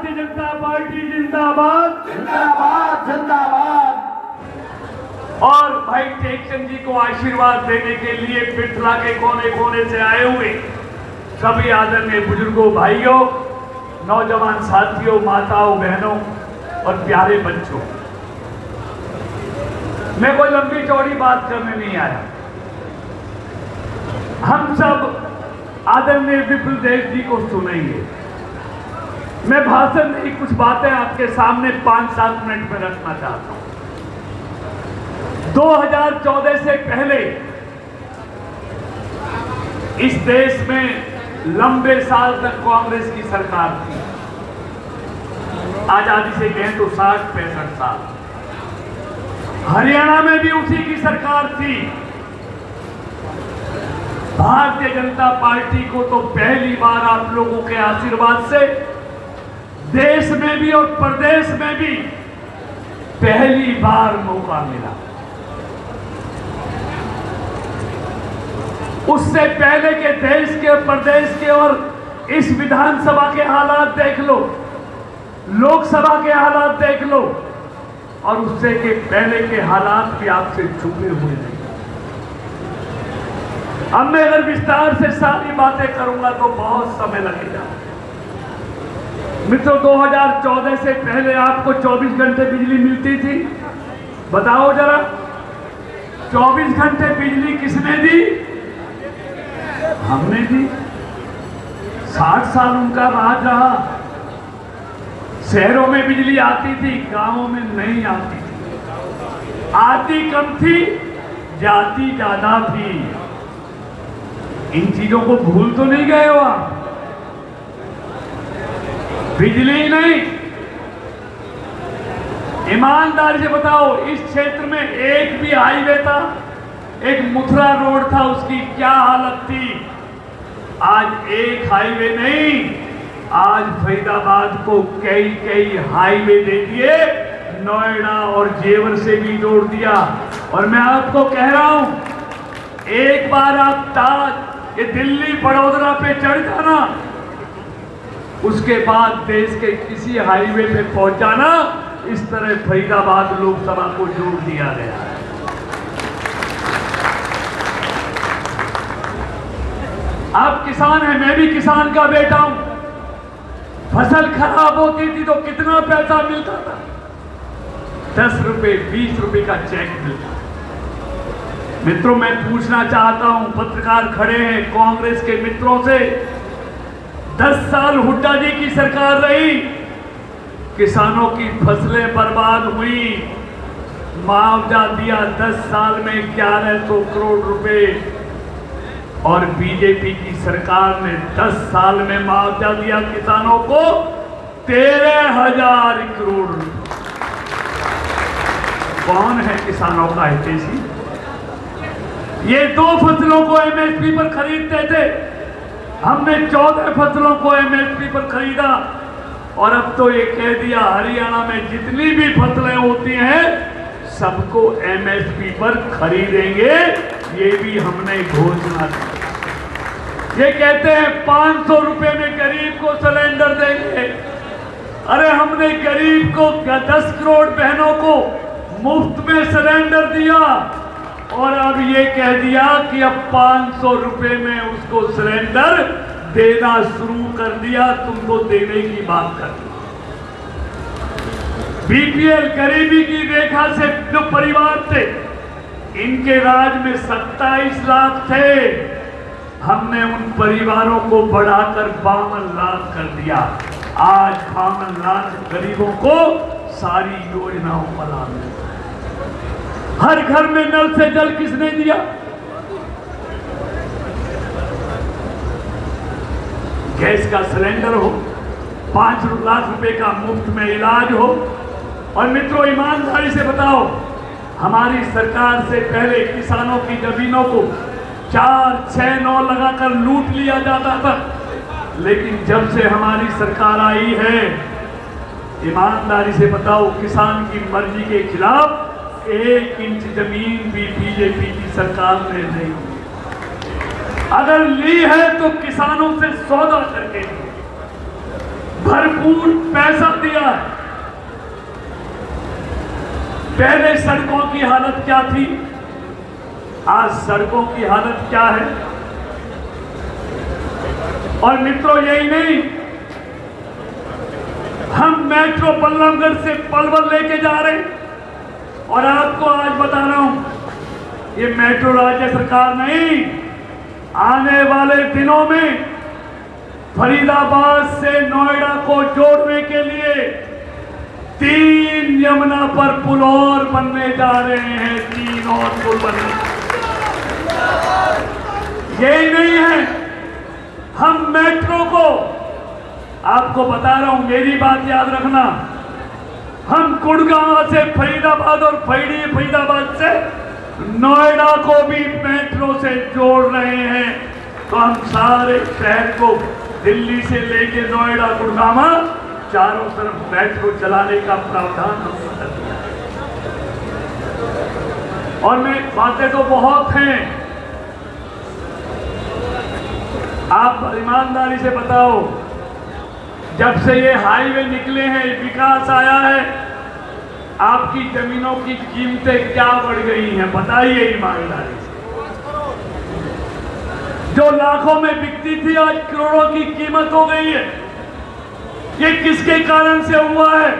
Bharatiya Janata party जिंदाबाद जिंदाबाद जिंदाबाद। और भाई टेकचंद जी को आशीर्वाद देने के लिए पृथ्वी के कोने कोने से आए हुए सभी आदरणीय बुजुर्गों, भाइयों, नौजवान साथियों, माताओं, बहनों और प्यारे बच्चों, मैं कोई लंबी चौड़ी बात करने नहीं आया। हम सब आदरणीय विपुल देव जी को सुनेंगे। मैं भाषण नहीं, कुछ बातें आपके सामने 5-7 मिनट में रखना चाहता हूं। 2014 से पहले इस देश में लंबे साल तक कांग्रेस की सरकार थी। आजादी से कहें तो 60-65 साल। हरियाणा में भी उसी की सरकार थी। भारतीय जनता पार्टी को तो पहली बार आप लोगों के आशीर्वाद से देश में भी और प्रदेश में भी पहली बार मौका मिला। उससे पहले के देश के और प्रदेश के और इस विधानसभा के हालात देख लो, लोकसभा के हालात देख लो, और उससे के पहले के हालात भी आपसे छुपे हुए नहीं। अब मैं अगर विस्तार से सारी बातें करूंगा तो बहुत समय लगेगा। मित्रों, 2014 से पहले आपको 24 घंटे बिजली मिलती थी? बताओ जरा, 24 घंटे बिजली किसने दी? हमने दी। 60 साल उनका राज रहा। शहरों में बिजली आती थी, गांवों में नहीं आती थी। आती कम थी, जाती ज्यादा थी। इन चीजों को भूल तो नहीं गए हो आप? बिजली नहीं, ईमानदारी से बताओ, इस क्षेत्र में एक भी हाईवे था? एक मथुरा रोड था, उसकी क्या हालत थी? आज एक हाईवे नहीं, आज फरीदाबाद को कई हाईवे दे दिए, नोएडा और जेवर से भी जोड़ दिया। और मैं आपको कह रहा हूं, एक बार आप ताज ये दिल्ली बड़ौदा पे चढ़ जाना, उसके बाद देश के किसी हाईवे पे पहुंच जाना। इस तरह फरीदाबाद लोकसभा को जोड़ दिया गया है। आप किसान हैं, मैं भी किसान का बेटा हूं। फसल खराब होती थी तो कितना पैसा मिलता था? 10 रुपए 20 रुपए का चेक मिलता। मित्रों, मैं पूछना चाहता हूं, पत्रकार खड़े हैं, कांग्रेस के मित्रों से, 10 साल हुड्डा जी की सरकार रही, किसानों की फसलें बर्बाद हुई, मुआवजा दिया 10 साल में 1100 करोड़ रुपए, और बीजेपी की सरकार ने 10 साल में मुआवजा दिया किसानों को 13,000 करोड़ रुपए। कौन है किसानों का हितैषी? ये 2 फसलों को एमएसपी पर खरीदते थे, हमने 14 फसलों को एमएसपी पर खरीदा, और अब तो ये कह दिया हरियाणा में जितनी भी फसलें होती हैं सबको एमएसपी पर खरीदेंगे। ये भी हमने घोषणा की। ये कहते हैं 500 रुपए में गरीब को सिलेंडर देंगे। अरे हमने गरीब को 10 करोड़ बहनों को मुफ्त में सिलेंडर दिया, और अब ये कह दिया कि अब 500 रुपए में उसको सिलेंडर देना शुरू कर दिया। तुमको देने की बात कर दी। बीपीएल गरीबी की रेखा से जो परिवार थे, इनके राज में 27 लाख थे, हमने उन परिवारों को बढ़ाकर 52 लाख कर दिया। आज 52 लाख गरीबों को सारी योजनाओं का लाभ मिलता है। हर घर में नल से जल किसने दिया? गैस का सिलेंडर हो, 5 लाख रुपए का मुफ्त में इलाज हो। और मित्रों, ईमानदारी से बताओ, हमारी सरकार से पहले किसानों की जमीनों को 4-6-9 लगाकर लूट लिया जाता था, लेकिन जब से हमारी सरकार आई है, ईमानदारी से बताओ, किसान की मर्जी के खिलाफ 1 इंच जमीन भी बीजेपी की सरकार ने नहीं ली। अगर ली है तो किसानों से सौदा करके ली। भरपूर पैसा दिया है। पहले सड़कों की हालत क्या थी, आज सड़कों की हालत क्या है। और मित्रों, यही नहीं, हम मेट्रो बल्लभगढ़ से पलवल लेके जा रहे हैं। और आपको आज बता रहा हूं, ये मेट्रो राज्य सरकार नहीं, आने वाले दिनों में फरीदाबाद से नोएडा को जोड़ने के लिए 3 यमुना पर पुल और बनने जा रहे हैं। 3 और पुल बनने। यही नहीं है, हम मेट्रो को, आपको बता रहा हूं, मेरी बात याद रखना, हम गुड़गांव से फरीदाबाद और फरीदाबाद से नोएडा को भी मेट्रो से जोड़ रहे हैं। तो हम सारे शहर को दिल्ली से लेके नोएडा, गुड़गांव, चारों तरफ मेट्रो चलाने का प्रावधान हमने कर दिया है। और मैं, बातें तो बहुत हैं, आप ईमानदारी से बताओ, जब से ये हाईवे निकले हैं, विकास आया है, आपकी जमीनों की कीमतें क्या बढ़ गई हैं, बताइए ईमानदारी से। जो लाखों में बिकती थी, आज करोड़ों की कीमत हो गई है। ये किसके कारण से हुआ है?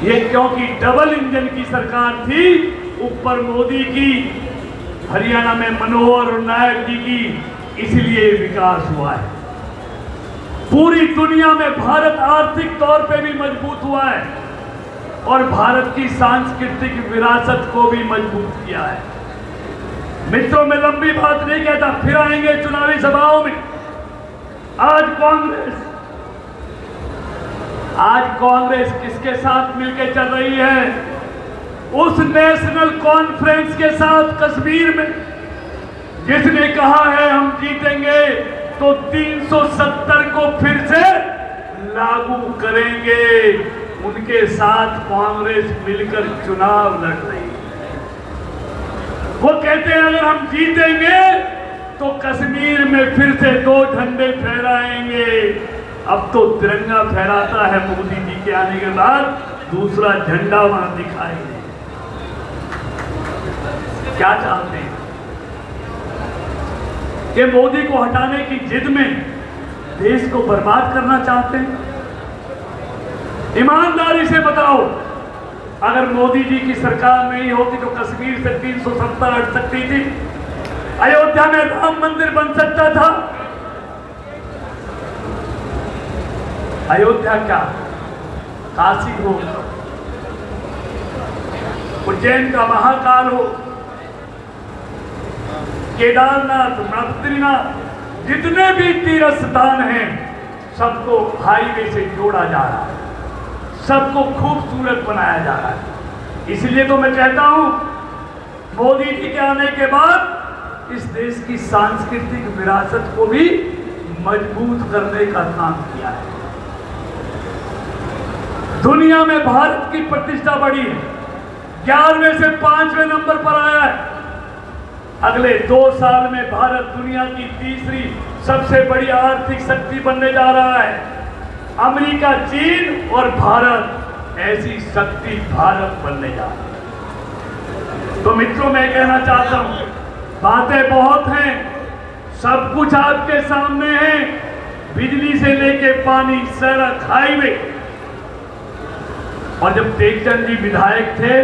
ये क्योंकि डबल इंजन की सरकार थी, ऊपर मोदी की, हरियाणा में मनोहर नायक जी की, इसलिए विकास हुआ है। पूरी दुनिया में भारत आर्थिक तौर पे भी मजबूत हुआ है और भारत की सांस्कृतिक विरासत को भी मजबूत किया है। मित्रों, मैं लंबी बात नहीं कहता, फिर आएंगे चुनावी सभाओं में। आज कांग्रेस किसके साथ मिलकर चल रही है? उस नेशनल कॉन्फ्रेंस के साथ कश्मीर में, जिसने कहा है हम जीतेंगे तो 370 को फिर से लागू करेंगे। उनके साथ कांग्रेस मिलकर चुनाव लड़ रही है। वो कहते हैं अगर हम जीतेंगे तो कश्मीर में फिर से 2 झंडे फहराएंगे। अब तो तिरंगा फहराता है मोदी जी के आने के बाद, दूसरा झंडा वहां दिखाई दे। क्या चाहते हैं? कि मोदी को हटाने की जिद में देश को बर्बाद करना चाहते हैं? ईमानदारी से बताओ, अगर मोदी जी की सरकार नहीं होती तो कश्मीर से 370 हट सकती थी, अयोध्या में राम मंदिर बन सकता था। अयोध्या क्या, काशी हो, उज्जैन का महाकाल हो, केदारनाथ, बद्रीनाथ, जितने भी तीर्थ स्थान हैं, सबको हाईवे से जोड़ा जा रहा है, सबको खूबसूरत बनाया जा रहा है। इसलिए तो मैं कहता हूं, मोदी जी के आने के बाद इस देश की सांस्कृतिक विरासत को भी मजबूत करने का काम किया है। दुनिया में भारत की प्रतिष्ठा बढ़ी है, 11वें से 5वें नंबर पर आया है। अगले 2 साल में भारत दुनिया की तीसरी सबसे बड़ी आर्थिक शक्ति बनने जा रहा है। अमेरिका, चीन और भारत, ऐसी शक्ति भारत बनने जा रहा है। तो मित्रों, मैं कहना चाहता हूं, बातें बहुत हैं, सब कुछ आपके सामने है, बिजली से लेके पानी, सड़क, हाईवे। और जब टेकचंद जी विधायक थे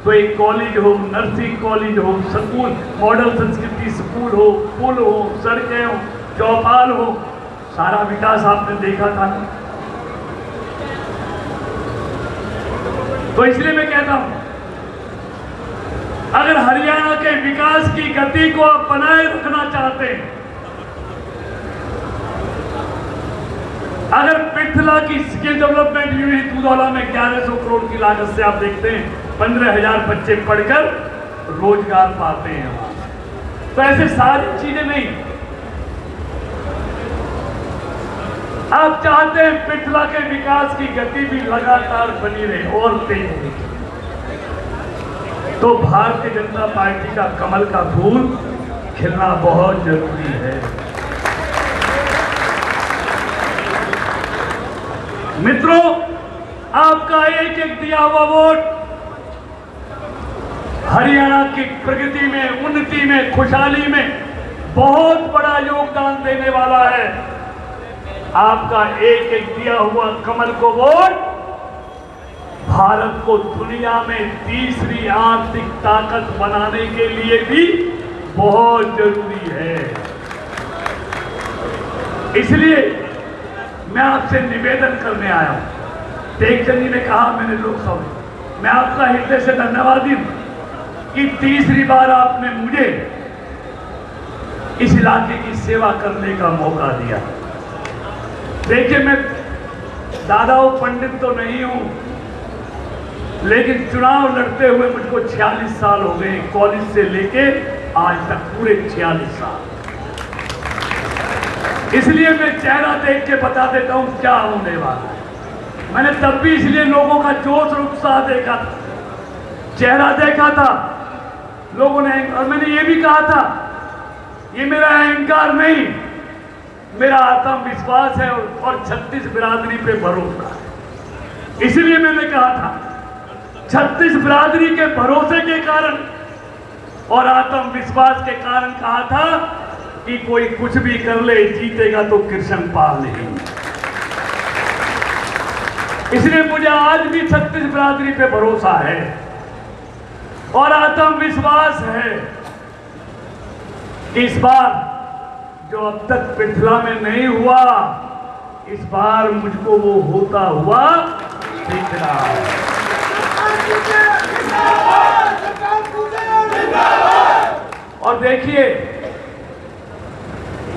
तो एक कॉलेज हो, नर्सिंग कॉलेज हो, स्कूल, मॉडल संस्कृति स्कूल हो, पुल हो, सड़कें हो, चौपाल हो, सारा विकास आपने देखा था। तो इसलिए मैं कहता हूं, अगर हरियाणा के विकास की गति को आप बनाए रखना चाहते हैं, अगर पिथला की स्किल डेवलपमेंट यूनिट दूधौला में 1100 करोड़ की लागत से आप देखते हैं 15,000 बच्चे पढ़कर रोजगार पाते हैं, तो ऐसे सारी चीजें नहीं। आप चाहते हैं पिथला के विकास की गति भी लगातार बनी रहे और तेज होगी, तो भारतीय जनता पार्टी का कमल का फूल खिलना बहुत जरूरी है। मित्रों, आपका एक एक दिया हुआ वोट हरियाणा की प्रगति में, उन्नति में, खुशहाली में बहुत बड़ा योगदान देने वाला है। आपका एक एक दिया हुआ कमल को वोट भारत को दुनिया में तीसरी आर्थिक ताकत बनाने के लिए भी बहुत जरूरी है। इसलिए मैं आपसे निवेदन करने आया हूं। टेकचंद जी ने कहा मैंने लोकसभा में, मैं आपका हृदय से धन्यवादी हूं कि तीसरी बार आपने मुझे इस इलाके की सेवा करने का मौका दिया। देखिए, मैं दादाओं पंडित तो नहीं हूं, लेकिन चुनाव लड़ते हुए मुझको 46 साल हो गए, कॉलेज से लेके आज तक पूरे 46 साल। इसलिए मैं चेहरा देख के बता देता हूं क्या होने वाला है। मैंने तब भी इसलिए लोगों का जोश और उत्साह देखा था, चेहरा देखा था लोगों ने, और मैंने ये भी कहा था ये मेरा अहंकार नहीं, मेरा आत्मविश्वास है और 36 बिरादरी पे भरोसा है। इसलिए मैंने कहा था 36 बिरादरी के भरोसे के कारण और आत्मविश्वास के कारण कहा था कि कोई कुछ भी कर ले, जीतेगा तो कृष्ण पाल नहीं। इसलिए मुझे आज भी 36 बिरादरी पे भरोसा है और आत्मविश्वास है कि इस बार जो अब तक पिछला में नहीं हुआ, इस बार मुझको वो होता हुआ दिख रहा है। और देखिए,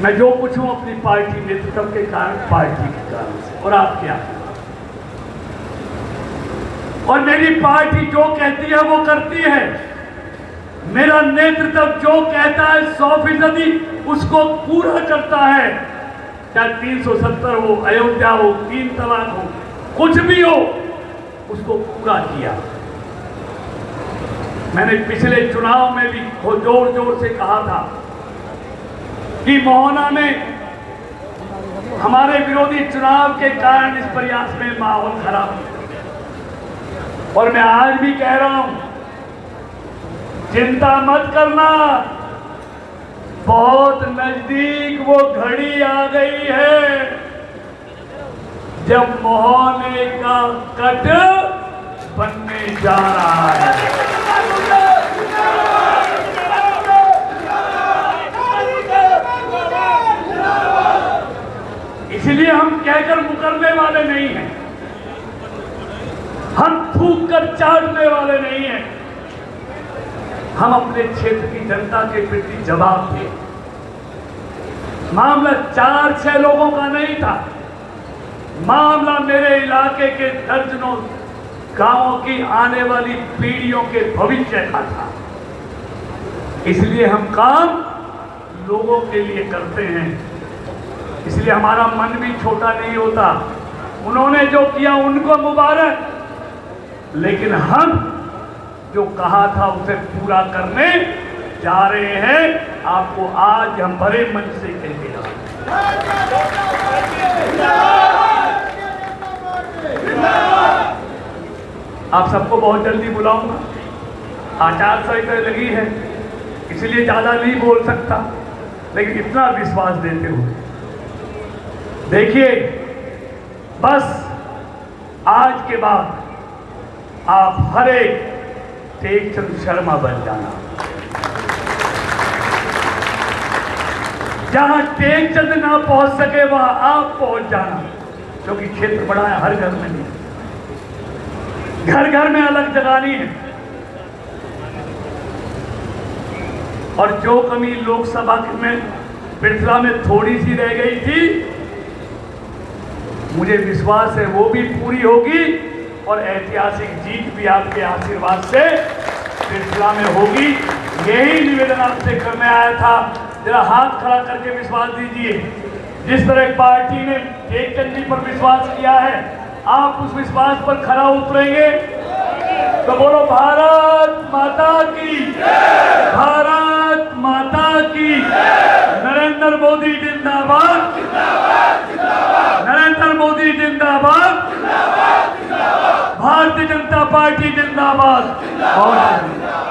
मैं जो कुछ हूं अपनी पार्टी नेतृत्व के कारण, पार्टी के कारण से, और आप क्या, और मेरी पार्टी जो कहती है वो करती है। मेरा नेतृत्व जो कहता है 100% उसको पूरा करता है। चाहे 370 हो, अयोध्या हो, 3 तलाक हो, कुछ भी हो, उसको पूरा किया। मैंने पिछले चुनाव में भी जोर जोर से कहा था कि मोहना में हमारे विरोधी चुनाव के कारण इस प्रयास में माहौल खराब है। और मैं आज भी कह रहा हूं, चिंता मत करना, बहुत नजदीक वो घड़ी आ गई है जब मोहने का कट बनने जा रहा है। इसलिए हम कहकर मुकरने वाले नहीं हैं, हम थूक कर चाटने वाले नहीं हैं। हम अपने क्षेत्र की जनता के प्रति जवाब थे। मामला 4-6 लोगों का नहीं था, मामला मेरे इलाके के दर्जनों गांवों की आने वाली पीढ़ियों के भविष्य का था। इसलिए हम काम लोगों के लिए करते हैं, इसलिए हमारा मन भी छोटा नहीं होता। उन्होंने जो किया उनको मुबारक, लेकिन हम जो कहा था उसे पूरा करने जा रहे हैं। आपको आज हम बड़े मन से कहते हैं, आप सबको बहुत जल्दी बुलाऊंगा। आचार संहिता लगी है, इसलिए ज्यादा नहीं बोल सकता, लेकिन इतना विश्वास देते हुए देखिए, बस आज के बाद आप हर एक टेकचंद शर्मा बन जाना। जहां टेकचंद ना पहुंच सके वहां आप पहुंच जाना, क्योंकि क्षेत्र बड़ा है, हर घर में नहीं, घर घर में अलग जगानी है। और जो कमी लोकसभा में पिछला में थोड़ी सी रह गई थी, मुझे विश्वास है वो भी पूरी होगी और ऐतिहासिक जीत भी आपके आशीर्वाद से पिछला में होगी। यही निवेदन आपसे करने आया था। जरा हाथ खड़ा करके विश्वास दीजिए। जिस तरह पार्टी ने टेकचंद जी पर विश्वास किया है, आप उस विश्वास पर खरा उतरेंगे तो बोलो भारत माता की, भारत माता की। नरेंद्र मोदी जिंदाबाद, नरेंद्र मोदी जिंदाबाद। भारतीय जनता पार्टी जिंदाबाद और